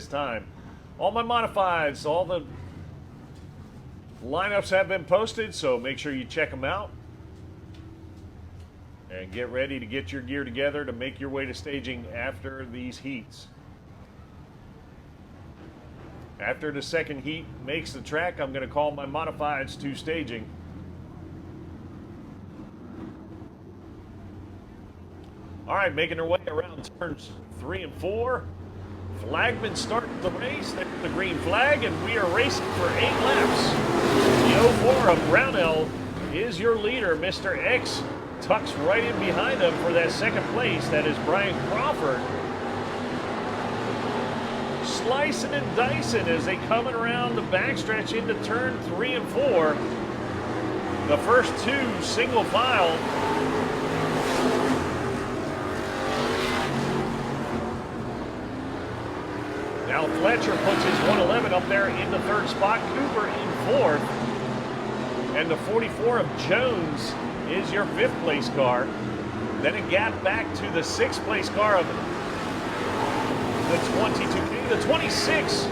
this time. All my modifieds, all the lineups have been posted, so make sure you check them out. And get ready to get your gear together to make your way to staging after these heats. After the second heat makes the track, I'm going to call my modifieds to staging. All right, making their way around turns 3 and 4. Flagman starts the race. There's the green flag, and we are racing for 8 laps. The 04 of Brownell is your leader. Mr. X tucks right in behind him for that second place. That is Brian Crawford. Slicing and dicing as they coming around the backstretch into turn 3 and 4. The first 2 single file. Now Fletcher puts his 111 up there in the 3rd spot. Cooper in 4th. And the 44 of Jones is your 5th place car. Then a gap back to the 6th place car of the 22K. The 26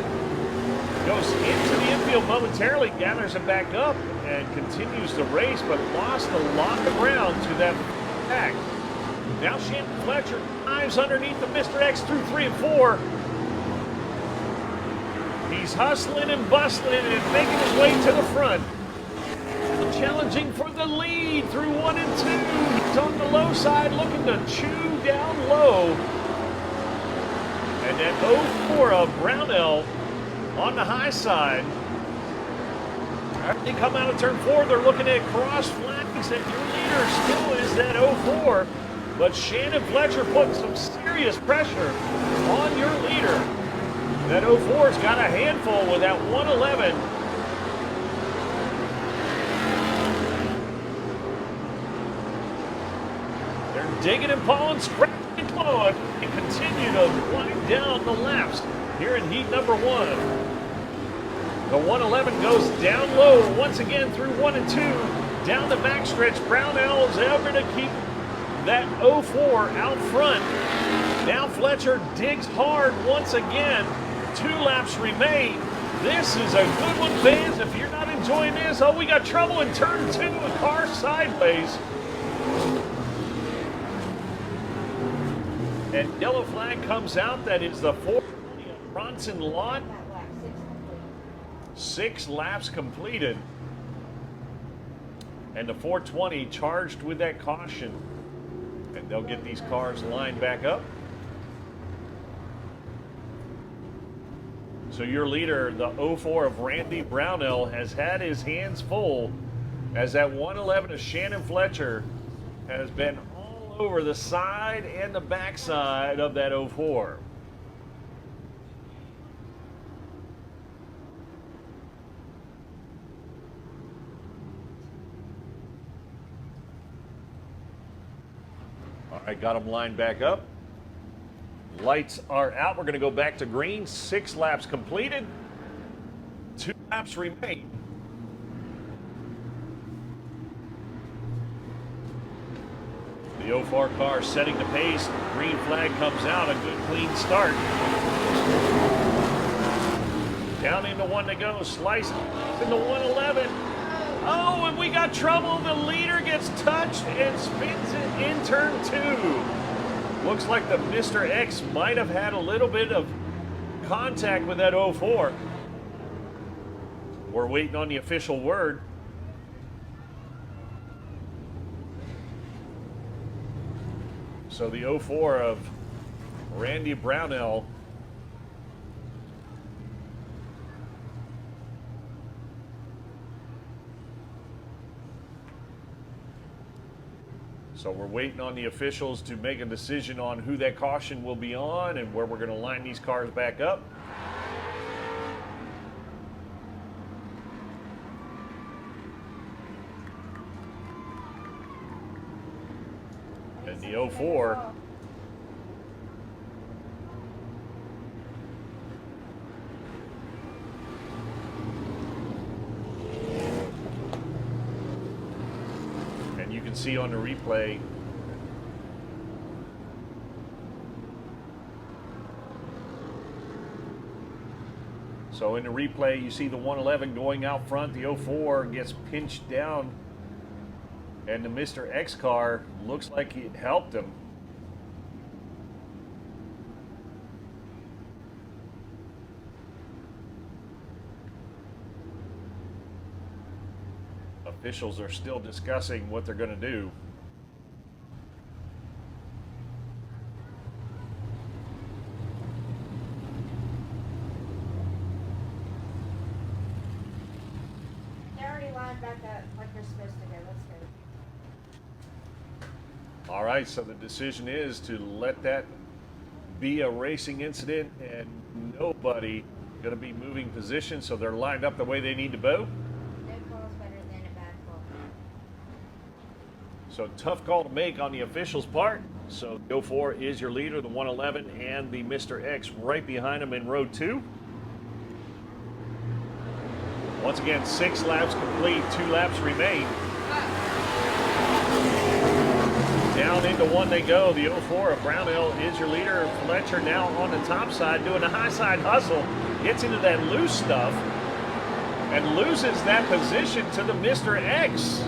goes into the infield momentarily, gathers it back up, and continues the race, but lost a lot of ground to that pack. Now Shannon Fletcher dives underneath the Mr. X through 3 and 4. He's hustling and bustling and making his way to the front. Challenging for the lead through 1 and 2. He's on the low side looking to chew down low. And that 04 of Brownell on the high side. After they come out of turn 4, they're looking at cross flags, and your leader still is that 04. But Shannon Fletcher putting some serious pressure on your leader. That 04's got a handful with that 111. They're digging and pulling, scratching and clawing, and continue to wind down the laps here in heat number 1. The 111 goes down low once again through 1 and 2. Down the backstretch, Brownell is ever to keep that 04 out front. Now Fletcher digs hard once again. 2 laps remain. This is a good one, fans. If you're not enjoying this, oh, we got trouble in turn 2. A car sideways. And yellow flag comes out. That is the 420 of Bronson Lott. 6 laps completed. And the 420 charged with that caution. And they'll get these cars lined back up. So your leader, the 04 of Randy Brownell, has had his hands full as that 111 of Shannon Fletcher has been all over the side and the backside of that 04. All right, got them lined back up. Lights are out. We're going to go back to green. 6 laps completed. 2 laps remain. The 04 car setting the pace. Green flag comes out. A good clean start. Down into 1 to go. Slice into 111. Oh, and we got trouble. The leader gets touched and spins it in turn 2. Looks like the Mr. X might have had a little bit of contact with that 04. We're waiting on the official word. So the 04 of Randy Brownell So we're waiting on the officials to make a decision on who that caution will be on and where we're going to line these cars back up. And the 04 see on the replay So in the replay, you see the 111 going out front. The 04 gets pinched down, and the Mr. X car looks like it helped him. Officials are still discussing what they're going to do. They're already lined back up like they're supposed to go. Let's go. All right, so the decision is to let that be a racing incident and nobody going to be moving position, so they're lined up the way they need to go. No call is better than a bad call. So tough call to make on the officials' part. So the 04 is your leader, the 111 and the Mr. X right behind him in row 2. Once again, 6 laps complete, 2 laps remain. Down into 1 they go. The 04 of Brownell is your leader. Fletcher now on the top side doing a high side hustle. Gets into that loose stuff and loses that position to the Mr. X.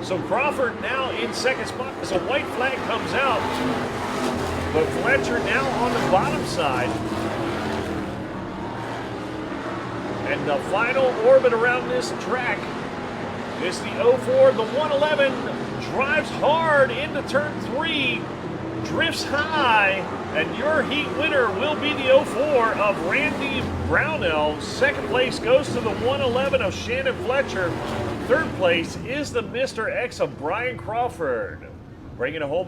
So Crawford now in second spot as a white flag comes out. But Fletcher now on the bottom side. And the final orbit around this track is the 04. The 111 drives hard into turn 3, drifts high, and your heat winner will be the 04 of Randy Brownell. Second place goes to the 111 of Shannon Fletcher. Third place is the Mr. X of Brian Crawford. Bringing it home.